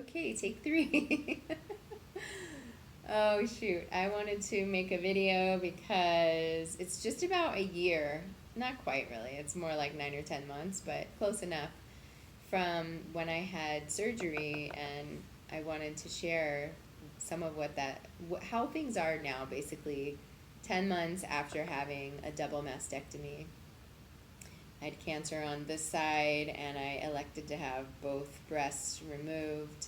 Okay, take three. Oh shoot, I wanted to make a video because it's just about a year, not quite really, it's more like 9 or 10 months, but close enough from when I had surgery, and I wanted to share some of how things are now, basically 10 months after having a double mastectomy. I had cancer on this side, and I elected to have both breasts removed.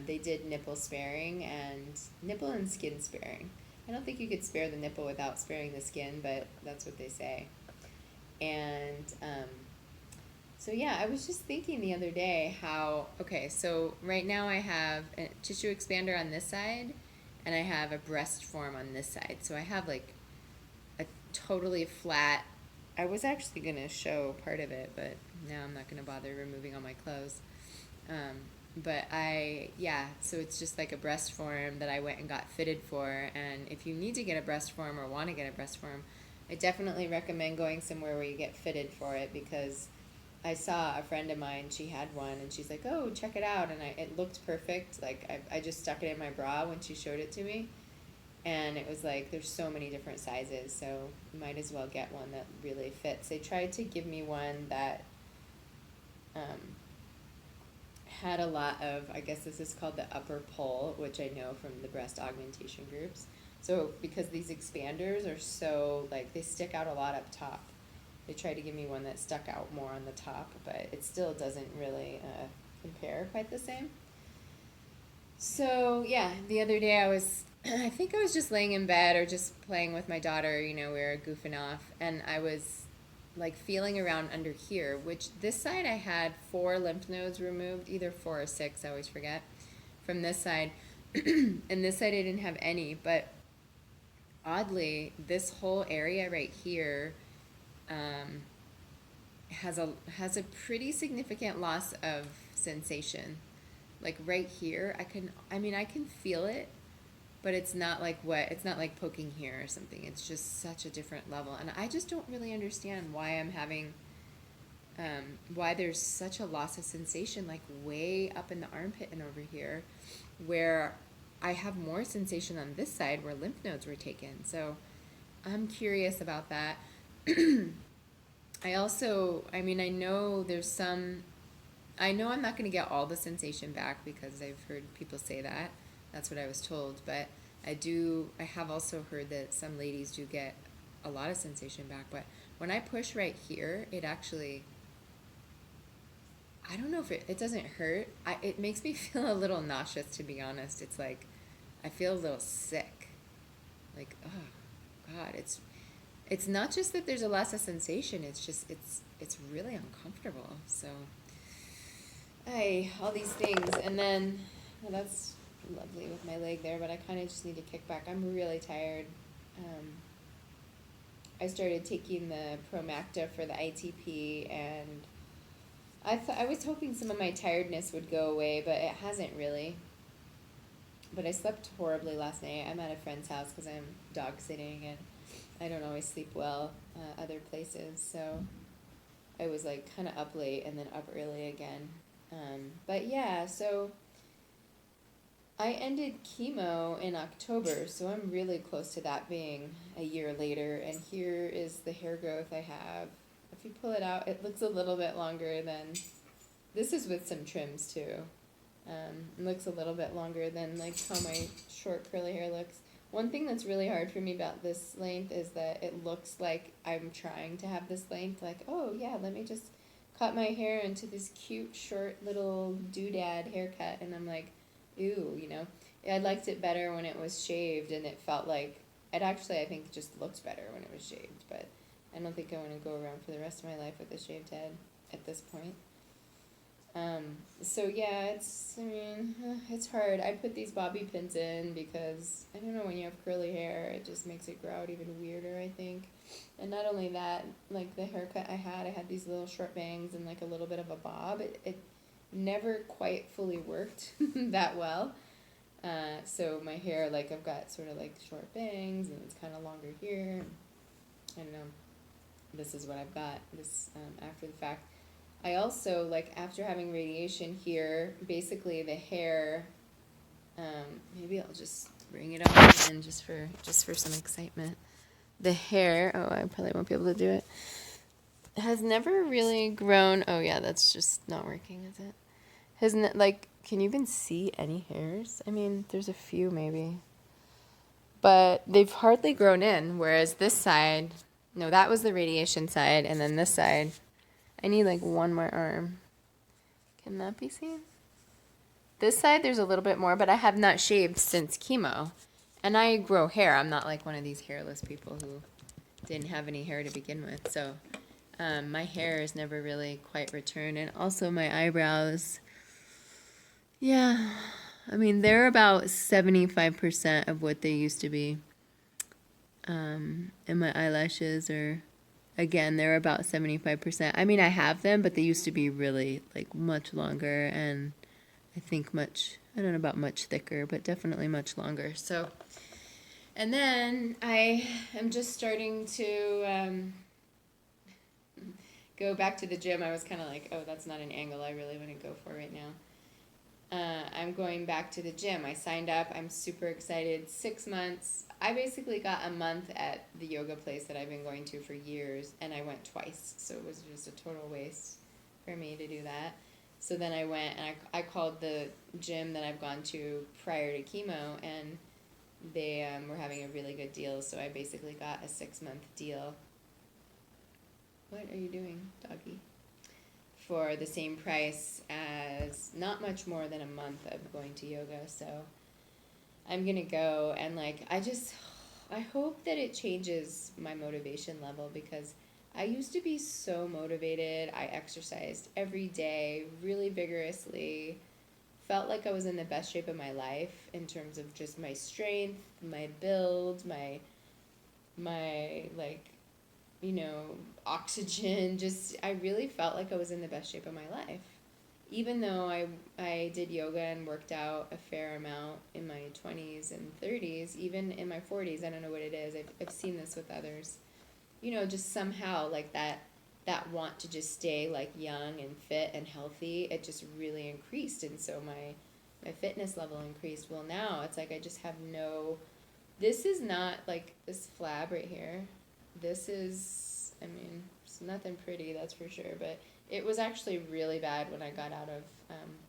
They did nipple sparing and nipple and skin sparing. I don't think you could spare the nipple without sparing the skin, but that's what they say. And so yeah, I was just thinking the other day so right now I have a tissue expander on this side, and I have a breast form on this side. So I have like a totally flat. I was actually going to show part of it, but now I'm not going to bother removing all my clothes. So it's just like a breast form that I went and got fitted for. And if you need to get a breast form or want to get a breast form, I definitely recommend going somewhere where you get fitted for it, because I saw a friend of mine, she had one, and she's like, oh, check it out. And it looked perfect. Like, I just stuck it in my bra when she showed it to me. And it was like, there's so many different sizes, so you might as well get one that really fits. They tried to give me one that had a lot of, I guess this is called the upper pull, which I know from the breast augmentation groups. So because these expanders are so, like, they stick out a lot up top. They tried to give me one that stuck out more on the top, but it still doesn't really compare quite the same. So yeah, the other day I think I was just laying in bed or just playing with my daughter, we were goofing off, and I was like feeling around under here, which this side I had 4 lymph nodes removed, either 4 or 6, I always forget, from this side. And this side I didn't have any, but oddly, this whole area right here um, has a pretty significant loss of sensation. Like right here, I can feel it, but it's not like it's not like poking here or something. It's just such a different level. And I just don't really understand why I'm having, why there's such a loss of sensation, like way up in the armpit and over here, where I have more sensation on this side where lymph nodes were taken. So I'm curious about that. I know I'm not going to get all the sensation back, because I've heard people say that. That's what I was told. But I have also heard that some ladies do get a lot of sensation back. But when I push right here, it actually, I don't know if it doesn't hurt. It makes me feel a little nauseous, to be honest. It's like, I feel a little sick. Like, oh, God, it's not just that there's a loss of sensation. It's just, it's really uncomfortable. So, all these things, and then, well, that's lovely with my leg there, but I kind of just need to kick back. I'm really tired. I started taking the Promacta for the ITP, and I was hoping some of my tiredness would go away, but it hasn't really. But I slept horribly last night. I'm at a friend's house because I'm dog sitting, and I don't always sleep well other places, so I was like kind of up late and then up early again. But yeah, so I ended chemo in October, so I'm really close to that being a year later. And here is the hair growth I have. If you pull it out, it looks a little bit longer than, this is with some trims too. It looks a little bit longer than like how my short curly hair looks. One thing that's really hard for me about this length is that it looks like I'm trying to have this length, like, oh yeah, let me just cut my hair into this cute short little doodad haircut, and I'm like, ew, I liked it better when it was shaved, and it felt like, it actually, I think, just looks better when it was shaved, but I don't think I want to go around for the rest of my life with a shaved head at this point. So yeah, it's hard. I put these bobby pins in because, I don't know, when you have curly hair, it just makes it grow out even weirder, I think. And not only that, like the haircut I had these little short bangs and like a little bit of a bob. It never quite fully worked that well. So my hair, like, I've got sort of like short bangs, and it's kind of longer here. I don't know. This is what I've got, this, after the fact. I also, like, after having radiation here, basically the hair, maybe I'll just bring it up again just for some excitement. The hair, oh, I probably won't be able to do it, has never really grown. Oh yeah, that's just not working, is it? Hasn't, like, can you even see any hairs? I mean, there's a few maybe. But they've hardly grown in, whereas this side, no, that was the radiation side, and then this side, I need like one more arm. Can that be seen? This side, there's a little bit more, but I have not shaved since chemo. And I grow hair. I'm not like one of these hairless people who didn't have any hair to begin with. So my hair has never really quite returned. And also my eyebrows, yeah, I mean, they're about 75% of what they used to be. And my eyelashes are, again, they're about 75%. I mean, I have them, but they used to be really, like, much longer, and I think much, I don't know about much thicker, but definitely much longer. So, and then I am just starting to go back to the gym. I was kind of like, oh, that's not an angle I really want to go for right now. I'm going back to the gym. I signed up. I'm super excited. 6 months. I basically got a month at the yoga place that I've been going to for years, and I went twice. So it was just a total waste for me to do that. So then I went and I called the gym that I've gone to prior to chemo, and they were having a really good deal. So I basically got a 6-month deal. What are you doing, doggy? For the same price as not much more than a month of going to yoga. So I'm gonna go, and like I hope that it changes my motivation level, because I used to be so motivated. I exercised every day really vigorously, felt like I was in the best shape of my life in terms of just my strength, my build, my like, you know, oxygen. Just, I really felt like I was in the best shape of my life. Even though I did yoga and worked out a fair amount in my 20s and 30s, even in my 40s, I don't know what it is. I've seen this with others. You know, just somehow like that want to just stay like young and fit and healthy, it just really increased. And so my fitness level increased. Well, now it's like I just have no, this is not like this flab right here. This is, I mean, it's nothing pretty, that's for sure, but it was actually really bad when I got out of,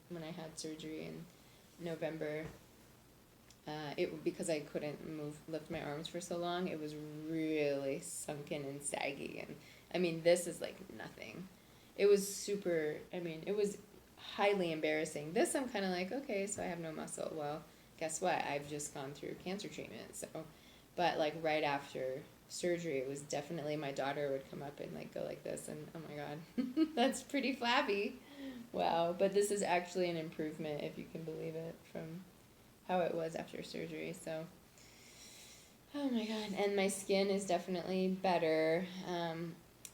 when I had surgery in November. Because I couldn't lift my arms for so long, it was really sunken and saggy, and I mean, this is like nothing. It was super, I mean, it was highly embarrassing. This, I'm kind of like, okay, so I have no muscle. Well, guess what? I've just gone through cancer treatment, so, but like right after surgery, it was definitely, my daughter would come up and like go like this, and oh my god, that's pretty flabby. Wow, but this is actually an improvement, if you can believe it, from how it was after surgery. So oh my god, and my skin is definitely better.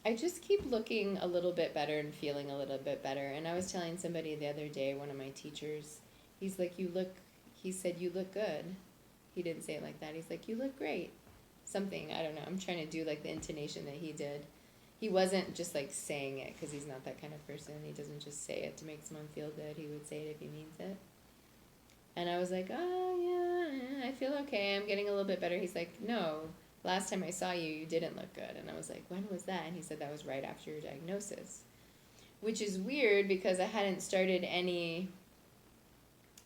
I just keep looking a little bit better and feeling a little bit better. And I was telling somebody the other day, one of my teachers, he's like, he said, you look good. He didn't say it like that. He's like, you look great. Something, I don't know. I'm trying to do like the intonation that he did. He wasn't just like saying it, because he's not that kind of person. He doesn't just say it to make someone feel good. He would say it if he means it. And I was like, oh, yeah, I feel okay. I'm getting a little bit better. He's like, no, last time I saw you, you didn't look good. And I was like, when was that? And he said that was right after your diagnosis, which is weird because I hadn't started any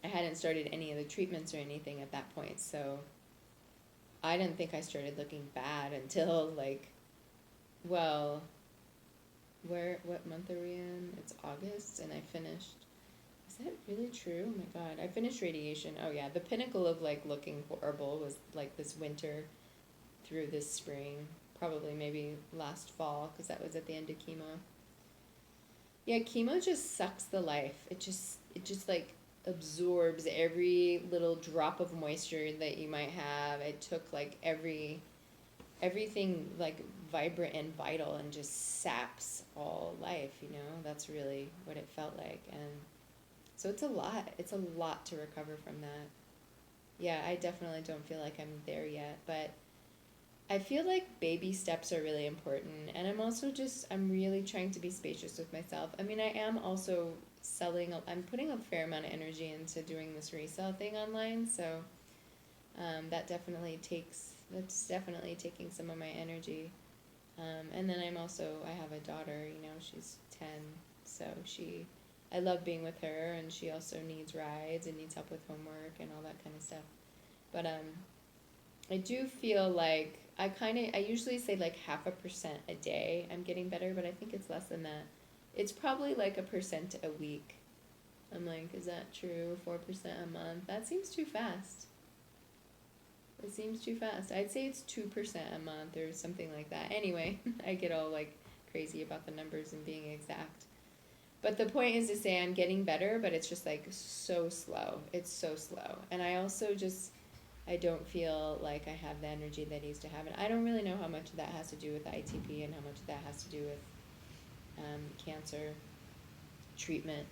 of the treatments or anything at that point. So I didn't think I started looking bad until like, well, what month are we in? It's August, and I finished. Is that really true? Oh my god, I finished radiation. Oh yeah, the pinnacle of like looking horrible was like this winter through this spring, probably maybe last fall, because that was at the end of chemo. Yeah, chemo just sucks the life. It just like absorbs every little drop of moisture that you might have. It took like everything like vibrant and vital and just saps all life, you know? That's really what it felt like. And so it's a lot to recover from that. Yeah, I definitely don't feel like I'm there yet, but I feel like baby steps are really important, and I'm really trying to be spacious with myself. I mean, I am also I'm putting a fair amount of energy into doing this resale thing online, so that's definitely taking some of my energy. And then I have a daughter, she's 10, so I love being with her, and she also needs rides and needs help with homework and all that kind of stuff. But I do feel like I usually say like 0.5% a day I'm getting better, but I think it's less than that. It's probably like 1% a week. I'm like, is that true? 4% a month? That seems too fast. It seems too fast. I'd say it's 2% a month or something like that. Anyway, I get all like crazy about the numbers and being exact. But the point is to say I'm getting better, but it's just like so slow. It's so slow. And I don't feel like I have the energy that I used to have. And I don't really know how much of that has to do with the ITP and how much of that has to do with cancer treatment.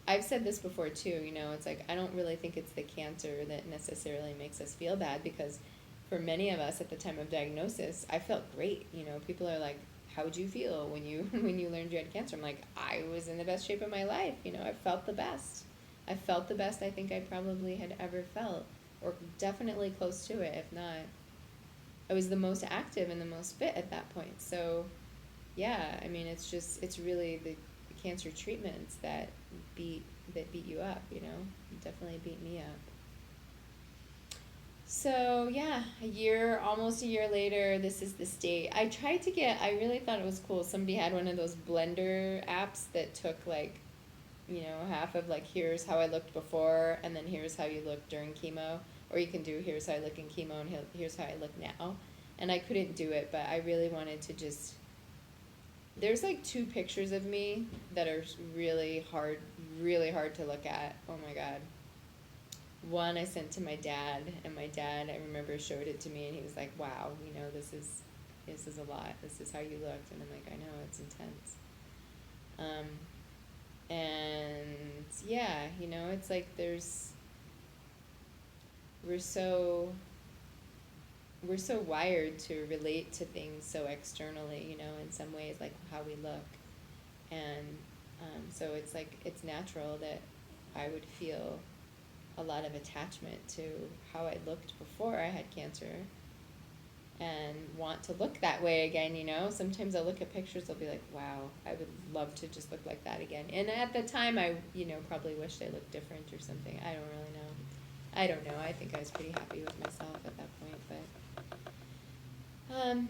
I've said this before too, it's like I don't really think it's the cancer that necessarily makes us feel bad, because for many of us at the time of diagnosis, I felt great. People are like, how'd you feel when you learned you had cancer? I'm like, I was in the best shape of my life. I felt the best. I felt the best I think I probably had ever felt, or definitely close to it, if not. I was the most active and the most fit at that point. So yeah, I mean, it's really the cancer treatments that beat you up, definitely beat me up. So yeah, almost a year later, this is the state. I really thought it was cool. Somebody had one of those blender apps that took like, half of like, here's how I looked before, and then here's how you look during chemo. Or you can do, here's how I look in chemo, and here's how I look now. And I couldn't do it, but I really wanted to just... There's like 2 pictures of me that are really hard to look at. Oh my God. One I sent to my dad, and my dad, I remember, showed it to me, and he was like, wow, this is a lot. This is how you looked. And I'm like, I know, it's intense. And yeah, it's like we're so wired to relate to things so externally, in some ways, like how we look. And so it's like, it's natural that I would feel a lot of attachment to how I looked before I had cancer and want to look that way again, Sometimes I'll look at pictures, I'll be like, wow, I would love to just look like that again. And at the time, I, probably wished I looked different or something. I don't really know. I don't know. I think I was pretty happy with myself at that point, but...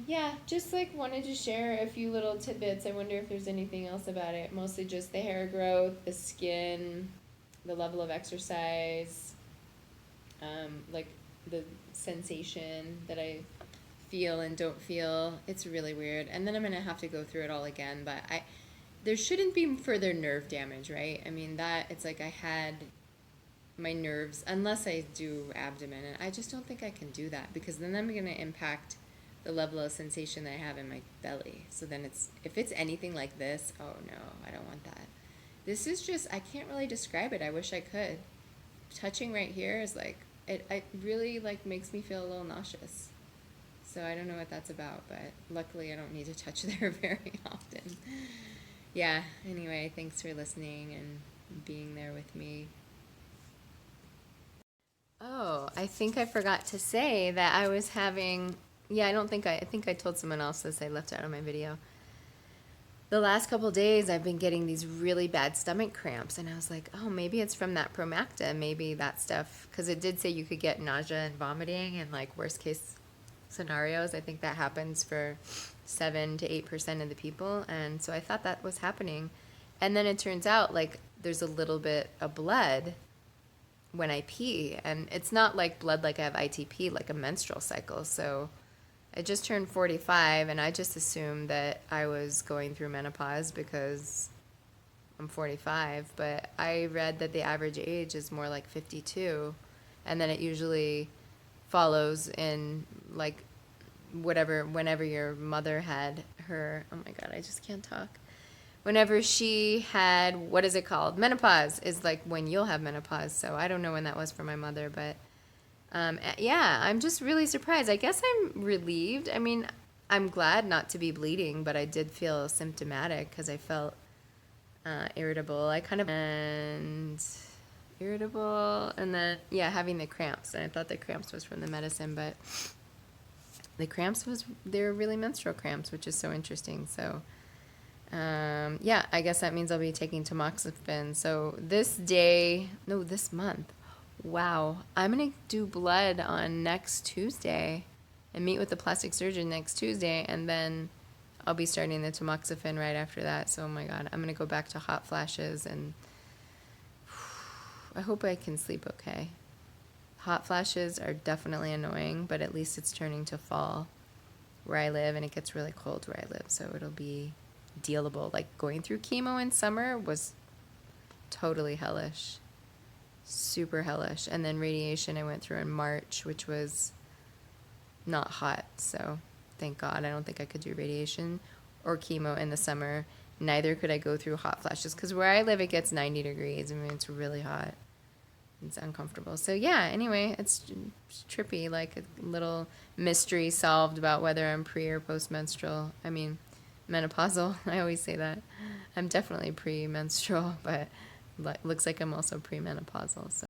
yeah, just like wanted to share a few little tidbits. I wonder if there's anything else about it. Mostly just the hair growth, the skin, the level of exercise, like the sensation that I feel and don't feel. It's really weird. And then I'm going to have to go through it all again, but there shouldn't be further nerve damage, right? I mean, it's like I had my nerves, unless I do abdomen, and I just don't think I can do that, because then I'm going to impact the level of sensation that I have in my belly. So then if it's anything like this, oh no, I don't want that. This is just, I can't really describe it. I wish I could. Touching right here is like, it really like makes me feel a little nauseous. So I don't know what that's about, but luckily I don't need to touch there very often. Yeah, anyway, thanks for listening and being there with me. Oh, I think I forgot to say that I was having... Yeah, I think I told someone else this. I left it out of my video. The last couple of days, I've been getting these really bad stomach cramps, and I was like, oh, maybe it's from that Promacta, maybe that stuff, because it did say you could get nausea and vomiting in like worst case scenarios. I think that happens for 7 to 8% of the people, and so I thought that was happening, and then it turns out like there's a little bit of blood when I pee, and it's not like blood like I have ITP, like a menstrual cycle, so... I just turned 45, and I just assumed that I was going through menopause because I'm 45, but I read that the average age is more like 52, and then it usually follows in like whenever your mother had her, oh my God, I just can't talk. Whenever she had, what is it called? Menopause is like when you'll have menopause, so I don't know when that was for my mother, but Yeah, I'm just really surprised. I guess I'm relieved. I mean, I'm glad not to be bleeding, but I did feel symptomatic because I felt irritable. I kind of and irritable, and then yeah, having the cramps. And I thought the cramps was from the medicine, but the cramps was they're really menstrual cramps, which is so interesting. So yeah, I guess that means I'll be taking tamoxifen. So this month. Wow, I'm gonna do blood on next Tuesday and meet with the plastic surgeon next Tuesday, and then I'll be starting the tamoxifen right after that. So, oh my God, I'm gonna go back to hot flashes, and I hope I can sleep okay. Hot flashes are definitely annoying, but at least it's turning to fall where I live, and it gets really cold where I live, so it'll be dealable. Like going through chemo in summer was totally hellish. Super hellish. And then radiation I went through in March, which was not hot. So thank God. I don't think I could do radiation or chemo in the summer. Neither could I go through hot flashes because where I live, it gets 90 degrees. I mean, it's really hot. It's uncomfortable. So yeah, anyway, it's trippy, like a little mystery solved about whether I'm pre or post-menstrual. I mean, menopausal. I always say that. I'm definitely pre-menstrual, but looks like I'm also premenopausal. So